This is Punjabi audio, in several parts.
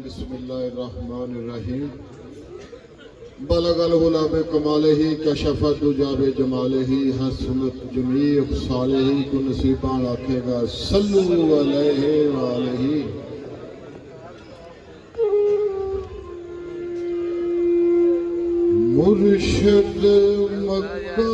बिस्मिल्लाहिर्रहमानिर्रहीम। बलगल हुला बे कमालिही कशफत दुजाबे जमालिही हसनत जमीअ सालिही को नसीबा आखेगा सल्लु अलैहि वालैहि। मुर्शिद मक्का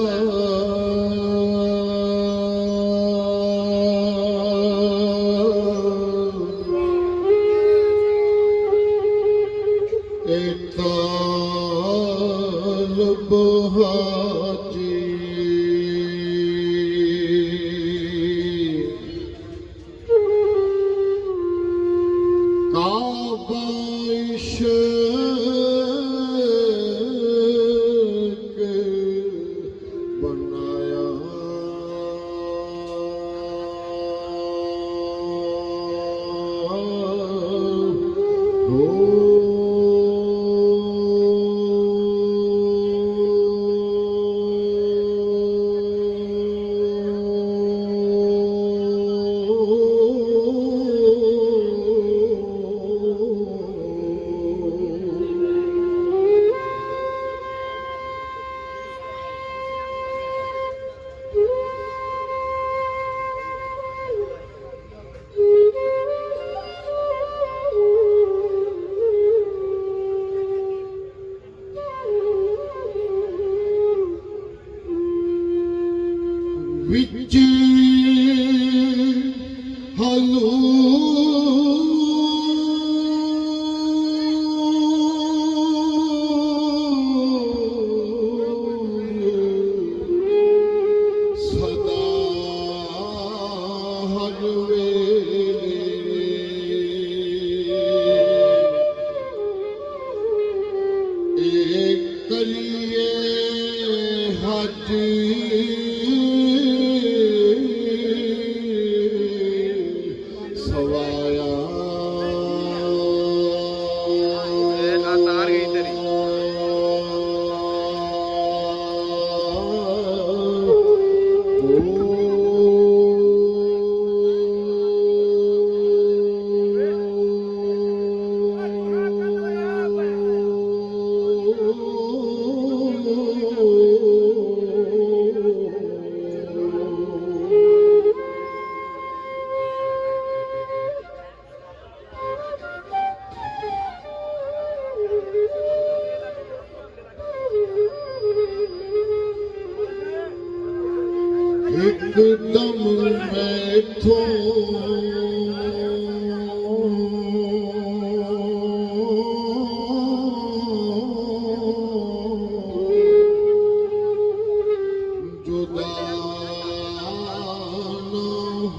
तालब हाजी काबा इश्क बनाया हो। विच हलू सदा हर वेले एक करिए हज सवाया एकदम मैथों जुदा न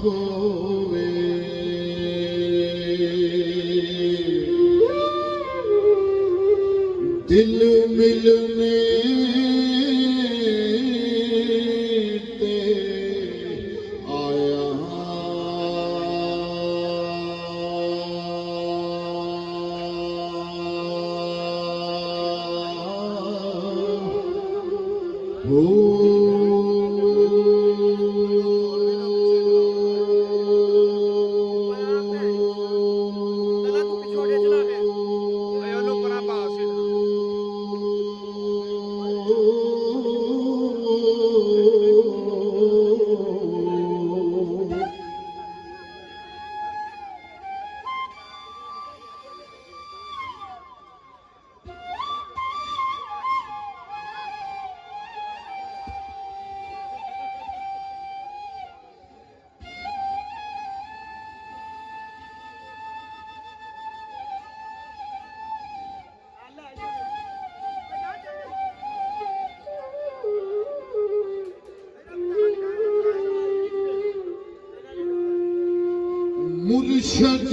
होवे दिल मिलने मुर्शिद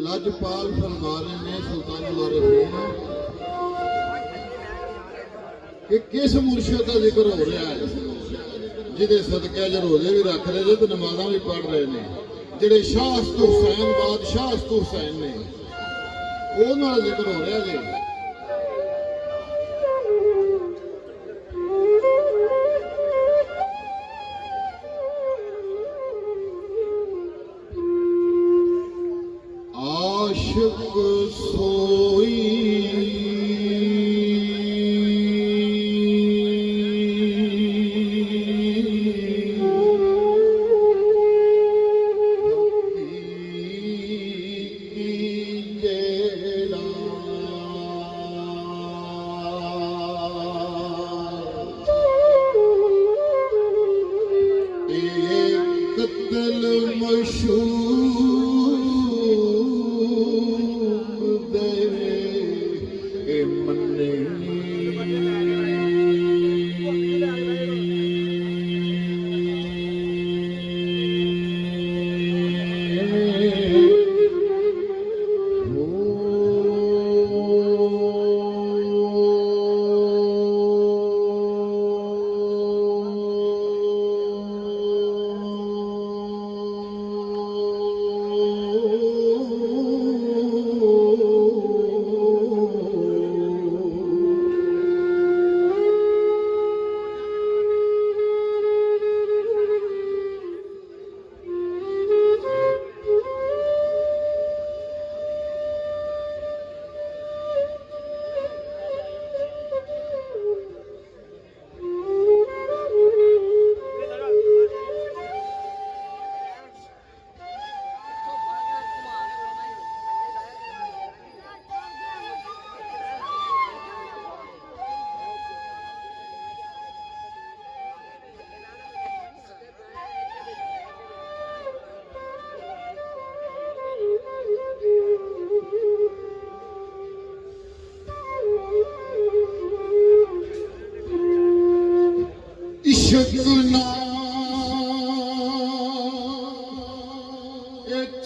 लजपाल फरमा रहे ने सुल्तान मारूफ कि किस मुर्शद का जिक्र हो रहा है जिहदे सदके अज रोजे भी रख रहे तो नमाज़ां भी पढ़ रहे ने जिहड़े शाह अस्तु हुसैन बादशाह अस्तु हुसैन ने उन्हां दा जिक्र हो रहा जी। आशिक सोई कत्ल मशहूर दे मन्ने इश्क ना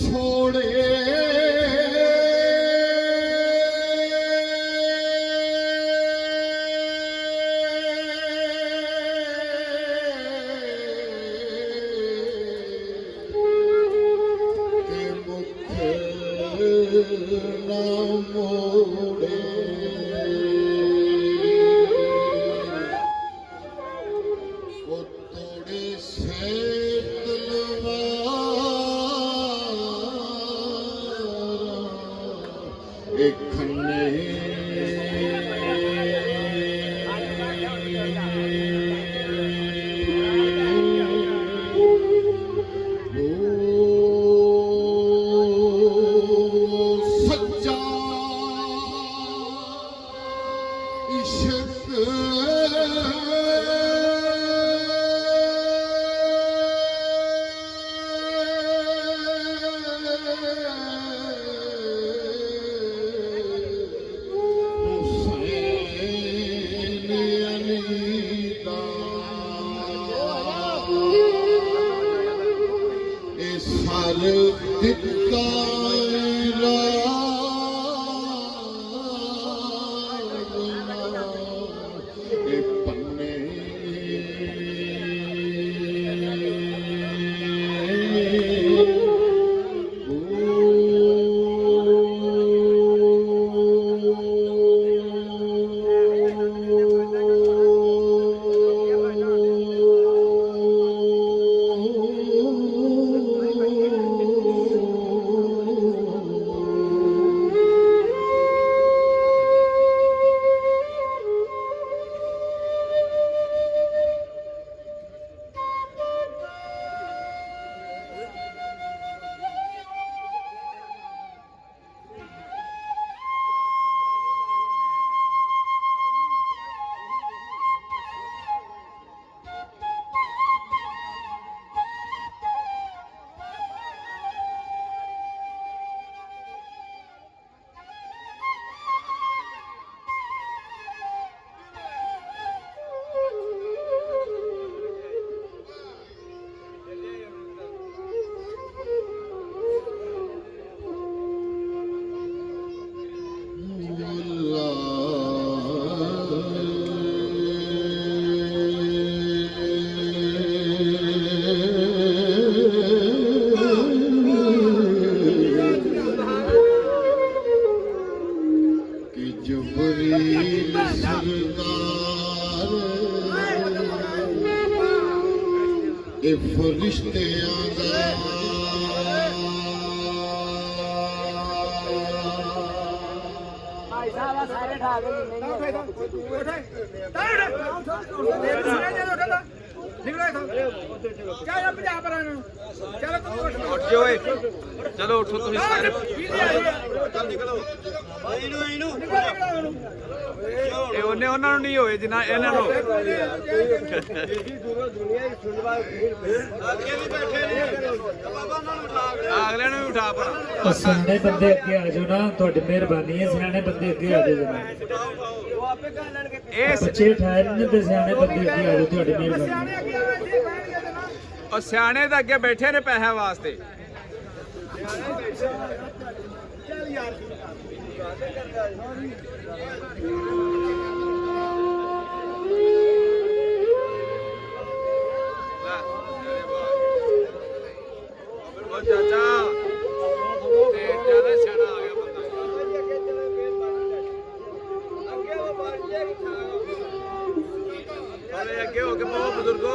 छोड़े के मुख ना मोड़े सच्चा इश्क ਇਹ ਫਰਿਸ਼ਤਿਆਂ ਦਾ ਸਾਰੇ ਠਾ ਕੇ ਨਿਕਲੋ ਇਥੋਂ ਚਾਹ ਪੰਜਾਬ ਪਰ ਨੂੰ ਚਲੋ ਤੁਸੀਂ ਉੱਠ ਜਾਓ ਓਏ ਚਲੋ ਉੱਠੋ ਤੁਸੀਂ ਸਾਰੇ ਚੱਲ ਨਿਕਲੋ ਇਹਨੂੰ ਇਹ ਉਹਨਾਂ ਨੂੰ ਨਹੀਂ ਹੋਏ ਜਿੰਨਾ ਇਹਨਾਂ ਨੂੰ ਅੱਗੇ ਵੀ ਬੈਠੇ ਨੇ ਬਾਬਾ ਉਹਨਾਂ ਨੂੰ ਉਠਾ ਅਗਲੇ ਨੂੰ ਵੀ ਉਠਾ ਪਰ ਸਿਆਣੇ ਬੰਦੇ ਅੱਗੇ ਆ ਜਾਓ ਨਾ ਤੁਹਾਡੀ ਮਿਹਰਬਾਨੀ ਹੈ ਸਿਆਣੇ ਬੰਦੇ ਅੱਗੇ ਆ ਜਾਓ ਜਨਾਬ ਉਹ ਆਪੇ ਕਰ ਲੈਣਗੇ ਇਹ ਬੱਚੇ ਠਹਿਰ ਨਹੀਂ ਤੇ ਸਿਆਣੇ ਬੰਦੇ ਅੱਗੇ ਆ ਜਾਓ ਤੁਹਾਡੀ ਮਿਹਰਬਾਨੀ ਸਿਆਣੇ ਅੱਗੇ ਆਵੇ ਇੱਥੇ ਬੈਠ ਗਏ ਨਾ ਉਹ ਸਿਆਣੇ ਤਾਂ ਅੱਗੇ ਬੈਠੇ ਨੇ ਪੈਸਿਆਂ ਵਾਸਤੇ ਚੱਲ ਯਾਰ ਉਹ ਚਾਚਾ ਤੇ ਜਿਆਦਾ ਸਿਆਣਾ ਆ ਗਿਆ ਬੰਦਾ ਅਰੇ ਅੱਗੇ ਹੋ ਕੇ ਬਹੁਤ ਬਜ਼ੁਰਗੋ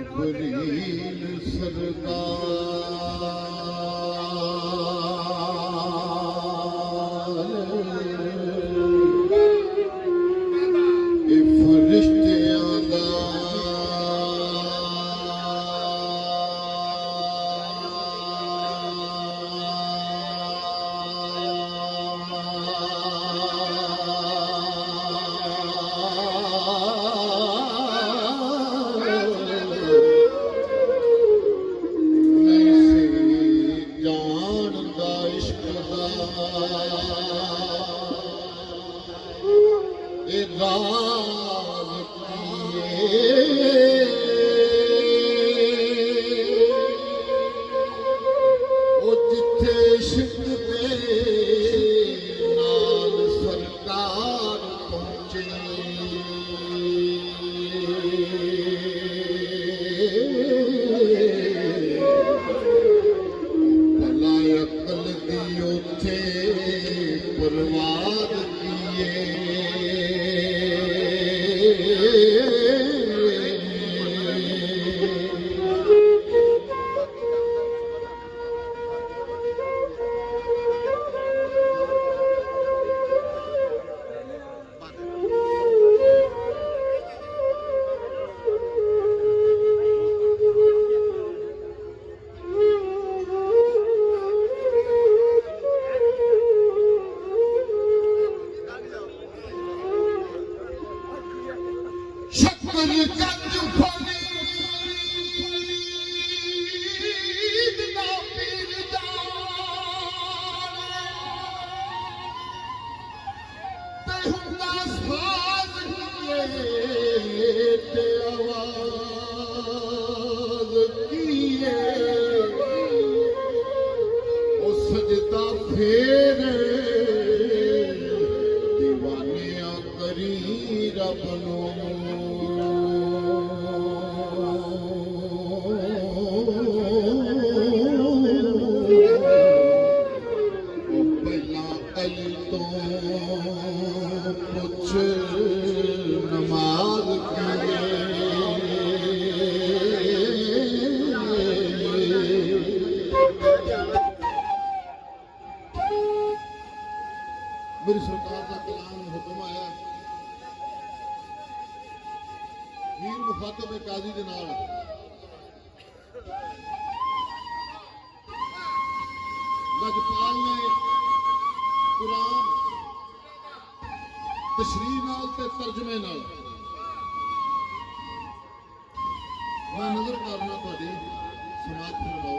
ਜਬਰੀਲ ਸਰਦਾਰ ਇਹ ਫਰਿਸ਼ਤਿਆਂ ਦਾ ਇਹ ਰਾਜ਼ ਕੀਏ ਉਹ ਜਿੱਥੇ ਇਸ਼ਕ ਦੇ ਨਾਲ ਸਰਕਾਰ ਪਹੁੰਚੇ ਭਲਾ ਅਕਲ ਦੀ ਉੱਥੇ ਬਰਬਾਦ ਕੀਏ ਸ਼ਕਰ ਕੰਜ ਫਰੀਦ ਦਾ ਪੀਰ ਜਾਨ ਤੇ ਹੁੰਦਾ ਸਾਜ਼ ਕੀਏ ਤੇ ਆਵਾਜ਼ ਕੀਏ ਉਹ ਸਜਦਾ ਫੇਰੇ ਦੀਵਾਨਿਆਂ ਕਰੀ ਰੱਬ ਨੂੰ ਪਹਿਲਾਂ ਅਲੀ ਤੋਂ ਪੁੱਛ ਨਮਾਜ਼ ਕੀਏ ਮੇਰੀ ਸਰਕਾਰ ਦਾ ਕਲਾਮ ਹੁਕਮ ਆਇਆ ਵੀਰ ਮੁਖਾਤਬ ਕਾਜ਼ੀ ਦੇ ਨਾਲ ਲਜਪਾਲ ਨੇ ਕੁਰਾਨ ਤਸ਼ਰੀਹ ਨਾਲ ਤੇ ਤਰਜਮੇ ਨਾਲ ਮੈਂ ਨਜ਼ਰ ਕਰਨਾ ਤੁਹਾਡੀ ਸਮਾਤ ਫਰਮਾਓ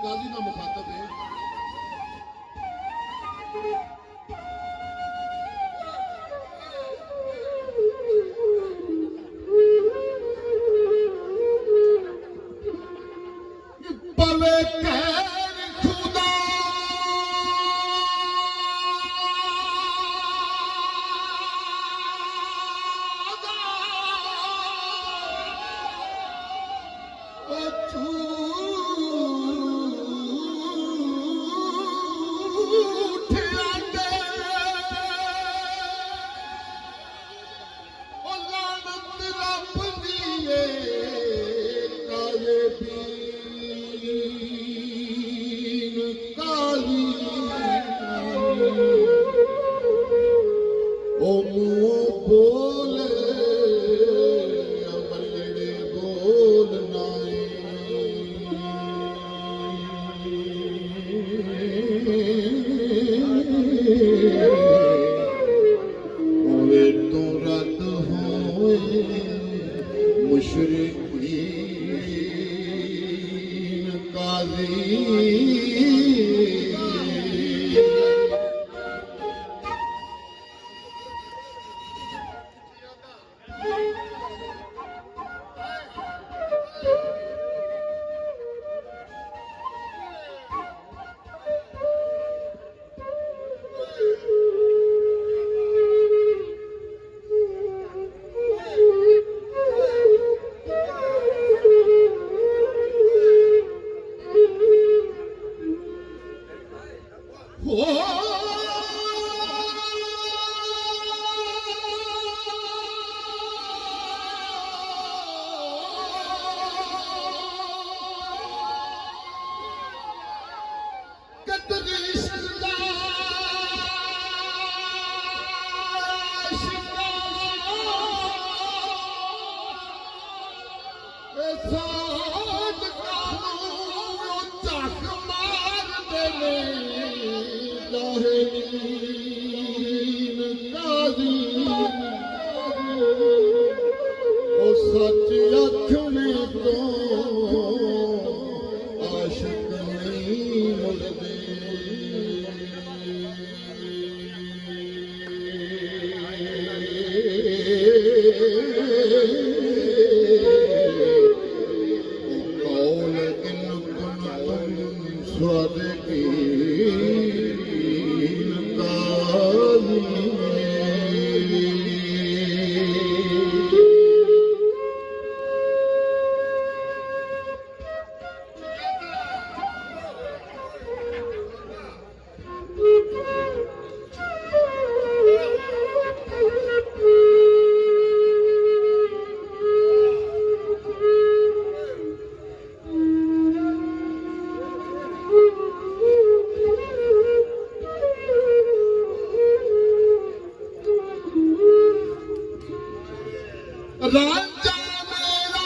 ਕਾਜ਼ੀ ਦਾ ਮੁਖਾਤਬ ਹੈ ਪਵੇ ਕਹਿਰ ਖੁਦਾ ਦਾ ਉਹ ਝੂਠ काली ओ मुँह बोले अमलड़े बोल नाए ओए तो रद होए मुशरिकीन काजी सच आखने तो आशिक नहीं मुड़दे कौल इन कुंतुम स्वादिकीन काज़ीन राजा मेरा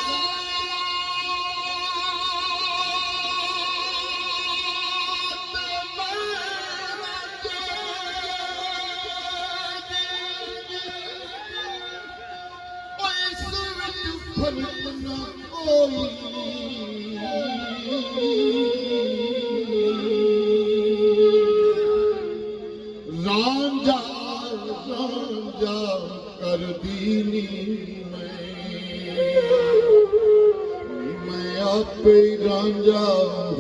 फर्क न कोई रांझा रांझा कर दीनी मैं आपे रांझा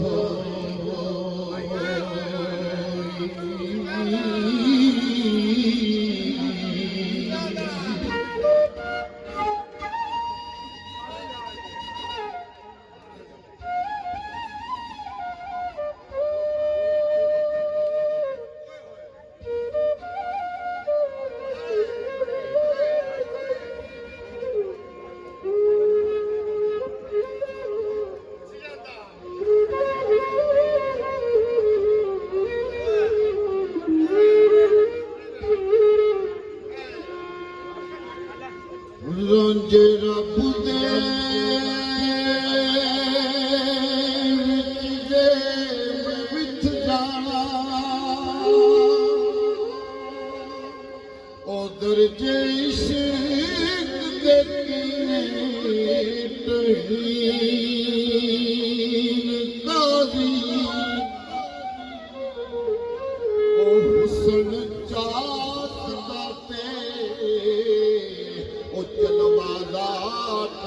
हो रांझे रब दे विच जाना उधर जे इश्क दे तहीन काज़ी ओ हुस्न चाक दाते ओ जलवादात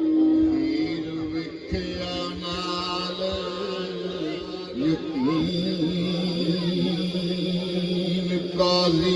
वीर विख्या नाल यकीन काज़ी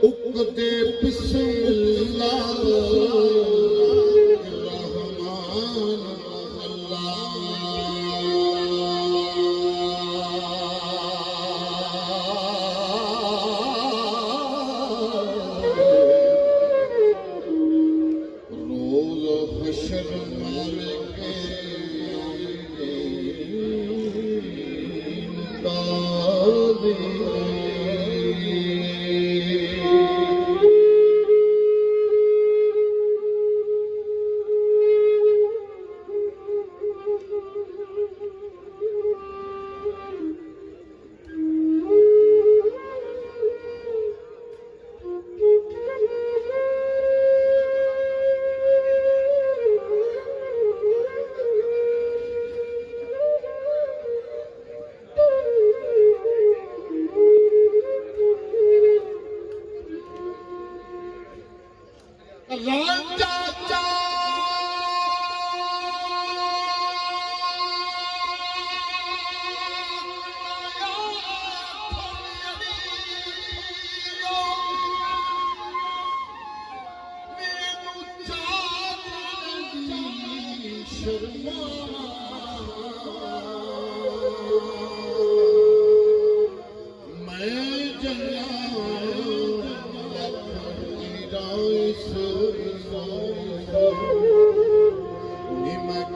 उकदे बिस्मिल्लाह रहमान रोज हशर मालिक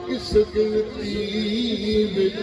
किस गिनती विच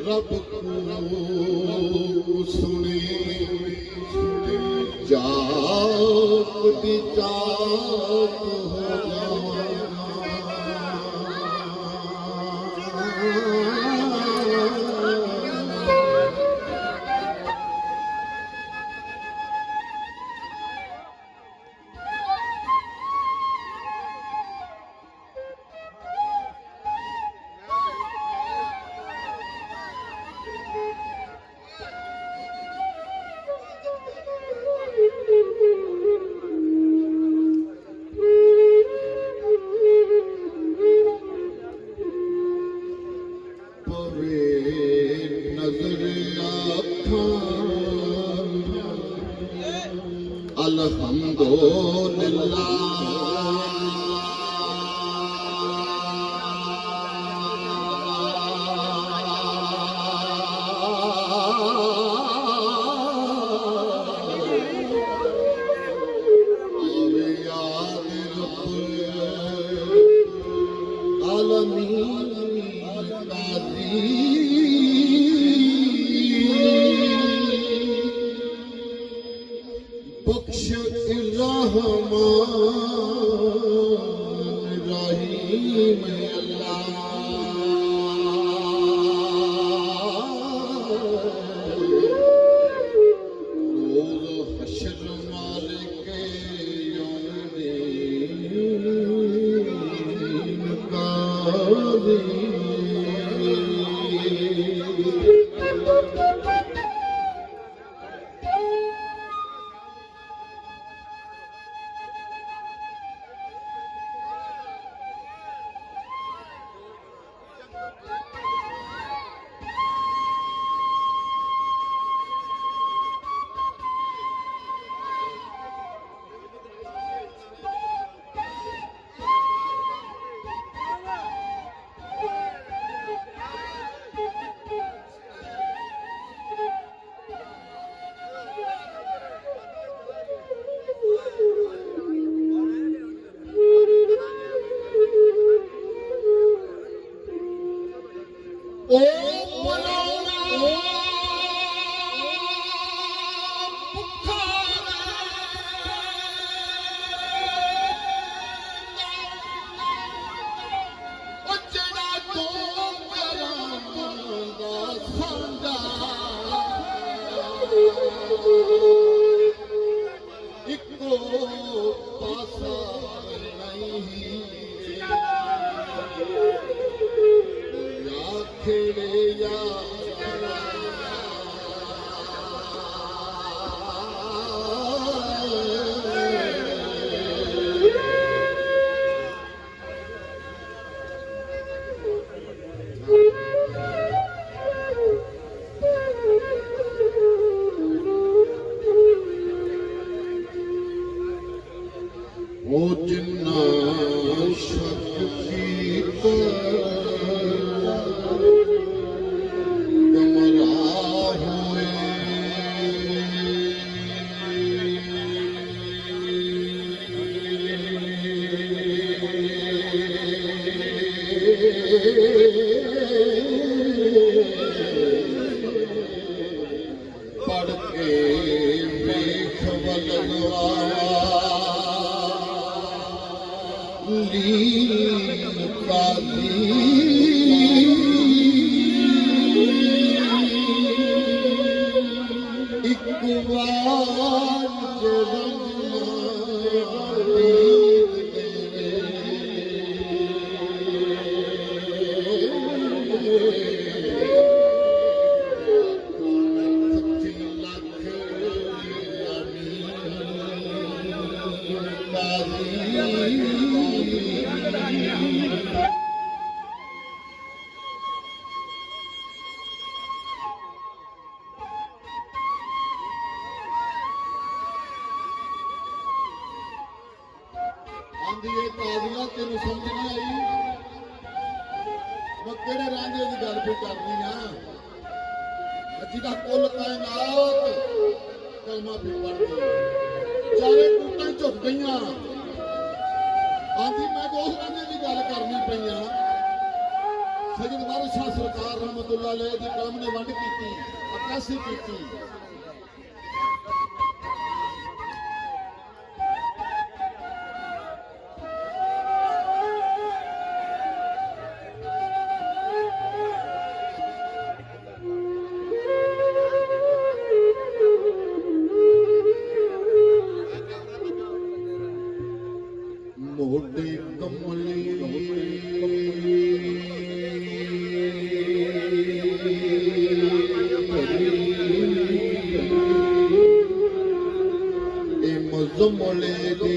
रब को सुने जात दी जात हो अल्लाह ਇੱਕੋ ਪਾਸਾ ਨਹੀਂ ਯਾ ਖੇੜੇ ਯਾ ਉਹ ਜਿੰਨਾ ਸ਼ੱਕ ਕੀਤਾ ਗੁੰਮਰਾਹ ਹੋਏ ਪੜ ਕੇ ਵੇਖ ਵਲਵਾ ਲੀਨ ਕਾਦੀ ਇੱਕ ਵਾਰ ਜਨਮ ਆਂਦੀ ਇਹ ਕਾਜ਼ੀਆ ਤੈਨੂੰ ਸਮਝ ਨਹੀਂ ਆਈ ਮੈਂ ਕਿਹੜੇ ਰਾਂਝੇ ਦੀ ਗੱਲ ਵੀ ਕਰਨੀ ਆ ਜਿਹਦਾ ਕੁੱਲ ਕਾਇਨਾਤ ਕਲਮਾ ਵੀ ਪੜਦੀ ਚਾਰੇ ਟੁੱਟਾਂ ਝੁਕ ਗਈਆਂ ਆਂਦੀ ਮੈਂ ਉਸ ਰਾਂਝੇ ਦੀ ਗੱਲ ਕਰਨੀ ਪਈਆਂ ਸੈਯਦ ਵਾਰਿਸ ਸ਼ਾਹ ਸਰਕਾਰ ਰਹਿਮਤੁल्लाह ਅਲੈਹ ਦੀ ਕਲਮ ਨੇ ਵੰਡ ਕੀਤੀ ਅਕਾਸੀ ਕੀਤੀ ਮੋਢੇ ਕਮਲੀ ਇਹ ਮਜ਼ਮਲੇ ਦੀ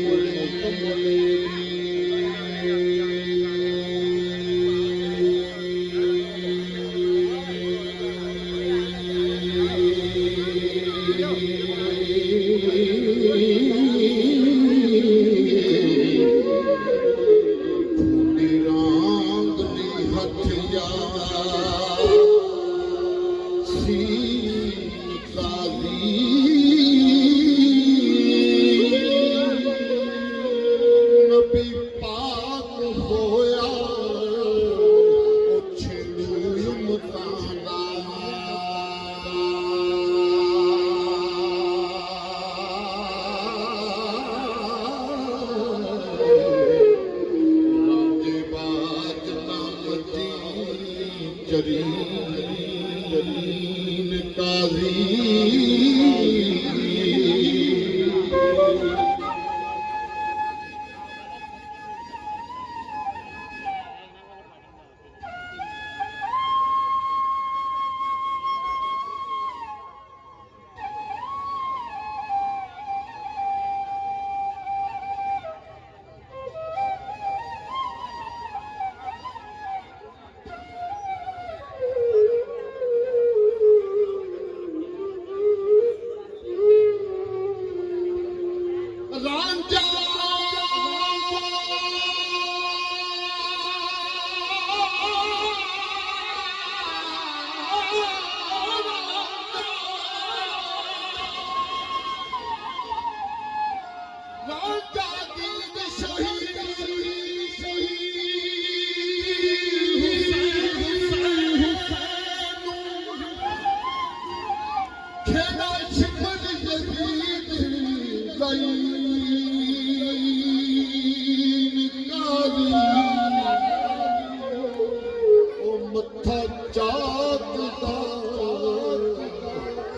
ਮੱਥਾ ਚਾਕਦਾ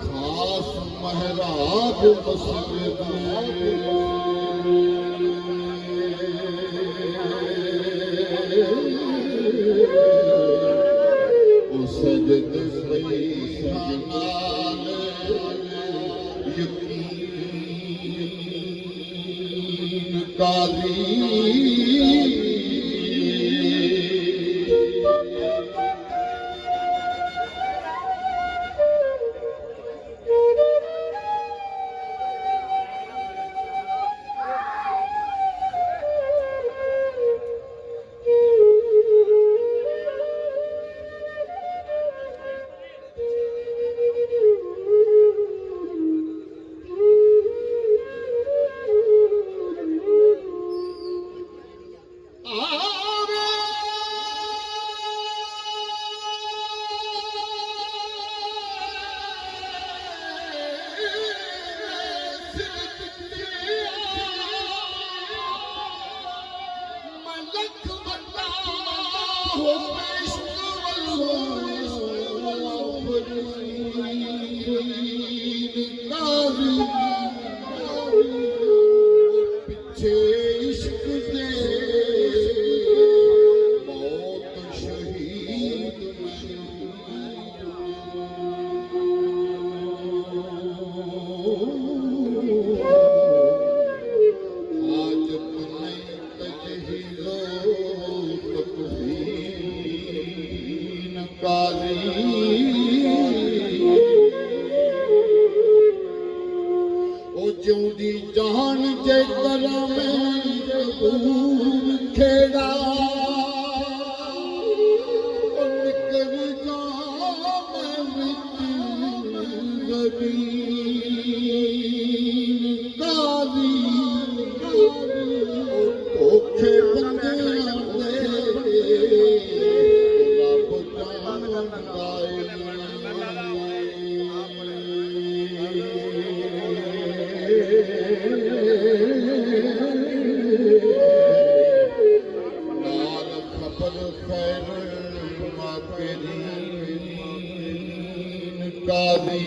ਖਾਸ महराब मस्जिद सजद यकीन काजी पीछे इश्क दे मौत शहीद आज नहीं तजहीलो तकफीन काली जिंदी जान जे करा में खेड़ा निकल जा मैं काली धोखे बंदे रब जान नाल खबर खैर माकरीन काली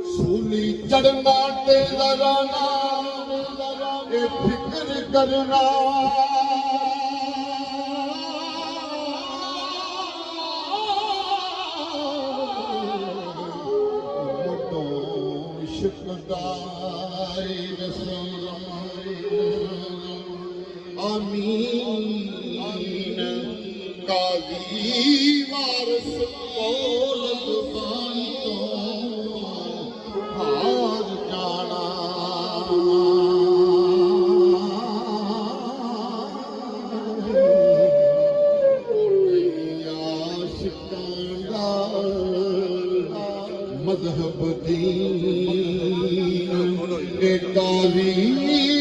सूली चढ़ना ते लगाना ये फिक्र करना आमीन काजी वारस औलद बान तो हार जाना आशिकाना मजहब दीन के काजी